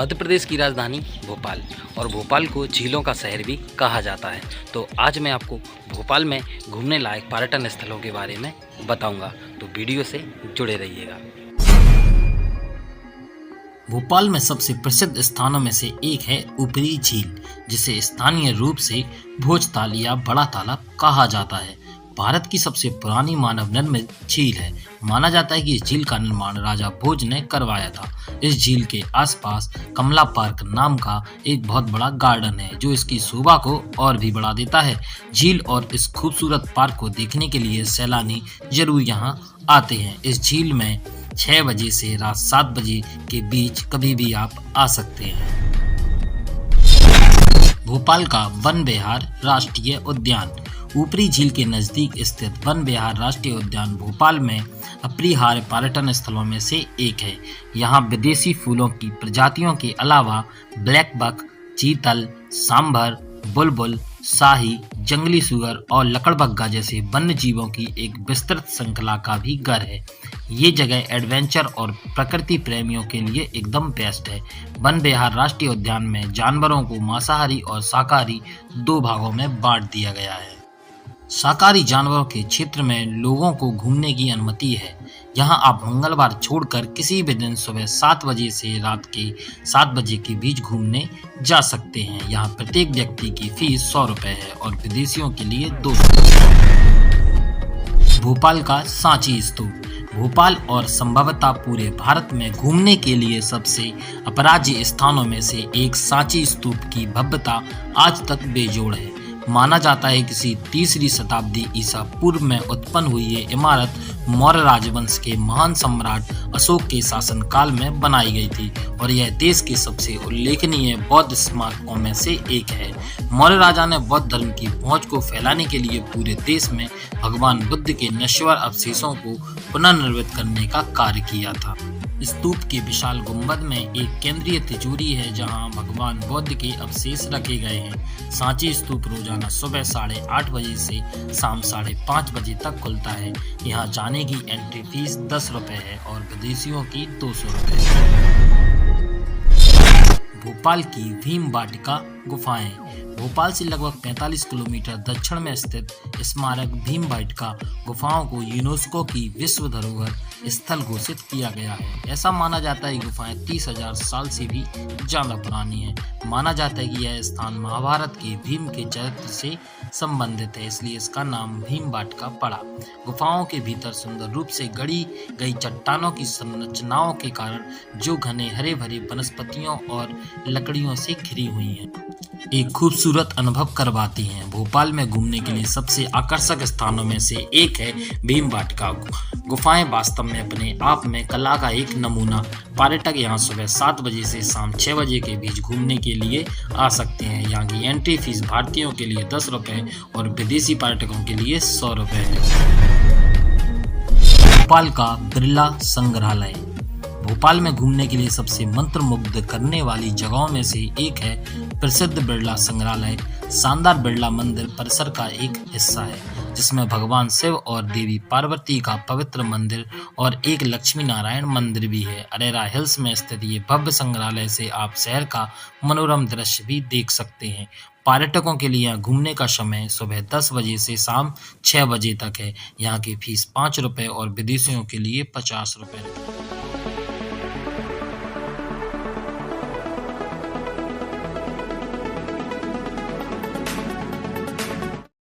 मध्य प्रदेश की राजधानी भोपाल और भोपाल को झीलों का शहर भी कहा जाता है। तो आज मैं आपको भोपाल में घूमने लायक पर्यटन स्थलों के बारे में बताऊंगा, तो वीडियो से जुड़े रहिएगा। भोपाल में सबसे प्रसिद्ध स्थानों में से एक है ऊपरी झील, जिसे स्थानीय रूप से भोजताल या बड़ा तालाब कहा जाता है। भारत की सबसे पुरानी मानव निर्मित झील है। माना जाता है कि इस झील का निर्माण राजा भोज ने करवाया था। इस झील के आसपास कमला पार्क नाम का एक बहुत बड़ा गार्डन है, जो इसकी शोभा को और भी बढ़ा देता है। झील और इस खूबसूरत पार्क को देखने के लिए सैलानी जरूर यहाँ आते हैं। इस झील में 6 बजे से रात 7 बजे के बीच कभी भी आप आ सकते हैं। भोपाल का वन विहार राष्ट्रीय उद्यान। ऊपरी झील के नजदीक स्थित वन विहार राष्ट्रीय उद्यान भोपाल में अपरिहार्य पर्यटन स्थलों में से एक है। यहाँ विदेशी फूलों की प्रजातियों के अलावा ब्लैक बक, चीतल, सांभर, बुलबुल, शाही, जंगली सुअर और लकड़बग्गा जैसे वन्य जीवों की एक विस्तृत श्रृंखला का भी घर है। ये जगह एडवेंचर और प्रकृति प्रेमियों के लिए एकदम बेस्ट है। वन विहार राष्ट्रीय उद्यान में जानवरों को मांसाहारी और शाकाहारी 2 भागों में बांट दिया गया है। शाकाहारी जानवरों के क्षेत्र में लोगों को घूमने की अनुमति है। यहाँ आप मंगलवार छोड़कर किसी भी दिन सुबह 7 बजे से रात के 7 बजे के बीच घूमने जा सकते हैं। यहाँ प्रत्येक व्यक्ति की फीस 100 रुपए है और विदेशियों के लिए 200। भोपाल का सांची स्तूप। भोपाल और संभवतः पूरे भारत में घूमने के लिए सबसे अपराज्य स्थानों में से एक सांची स्तूप की भव्यता आज तक बेजोड़ है। माना जाता है किसी 3री शताब्दी ईसा पूर्व में उत्पन्न हुई ये इमारत मौर्य राजवंश के महान सम्राट अशोक के शासनकाल में बनाई गई थी और यह देश के सबसे उल्लेखनीय बौद्ध स्मारकों में से एक है। मौर्य राजा ने बौद्ध धर्म की पहुंच को फैलाने के लिए पूरे देश में भगवान बुद्ध के नश्वर अवशेषों को पुनर्निर्मित करने का कार्य किया था। स्तूप के विशाल गुंबद में एक केंद्रीय तिजोरी है, जहां भगवान बौद्ध के अवशेष रखे गए हैं। सांची स्तूप रोजाना सुबह 8:30 बजे से शाम 5:30 बजे तक खुलता है। यहां जाने की एंट्री फीस 10 रुपए है और विदेशियों की 200 रुपए है। भोपाल की भीमबाटिका गुफाएं। भोपाल से लगभग 45 किलोमीटर दक्षिण में स्थित स्मारक भीमबाटिका गुफाओं को यूनेस्को की विश्व धरोहर स्थल घोषित किया गया है। ऐसा माना जाता है कि गुफाएं 30,000 साल से भी ज्यादा पुरानी है। माना जाता है कि यह स्थान महाभारत के भीम के चरित्र से संबंधित है, इसलिए इसका नाम भीमबाटिका पड़ा। गुफाओं के भीतर सुंदर रूप से गढ़ी गई चट्टानों की संरचनाओं के कारण जो घने हरे भरे वनस्पतियों और लकड़ियों से घिरी हुई हैं, एक खूबसूरत अनुभव करवाती हैं। भोपाल में घूमने के लिए सबसे आकर्षक स्थानों में से एक है भीमबाटिका गुफाएं। वास्तव में अपने आप में कला का एक नमूना। पर्यटक यहाँ सुबह 7 बजे से शाम 6 बजे के बीच घूमने के लिए आ सकते हैं। यहाँ की एंट्री फीस भारतीयों के लिए 10 रुपए और विदेशी पर्यटकों के लिए 100 रुपए है। भोपाल का बिरला संग्रहालय। भोपाल में घूमने के लिए सबसे मंत्रमुग्ध करने वाली जगहों में से एक है प्रसिद्ध बिरला संग्रहालय। शानदार बिरला मंदिर परिसर का एक हिस्सा है, जिसमें भगवान शिव और देवी पार्वती का पवित्र मंदिर और एक लक्ष्मी नारायण मंदिर भी है। अरेरा हिल्स में स्थित ये भव्य संग्रहालय से आप शहर का मनोरम दृश्य भी देख सकते हैं। पर्यटकों के लिए यहाँ घूमने का समय सुबह 10 बजे से शाम 6 बजे तक है। यहाँ की फीस 5 रुपए और विदेशियों के लिए 50 रुपए।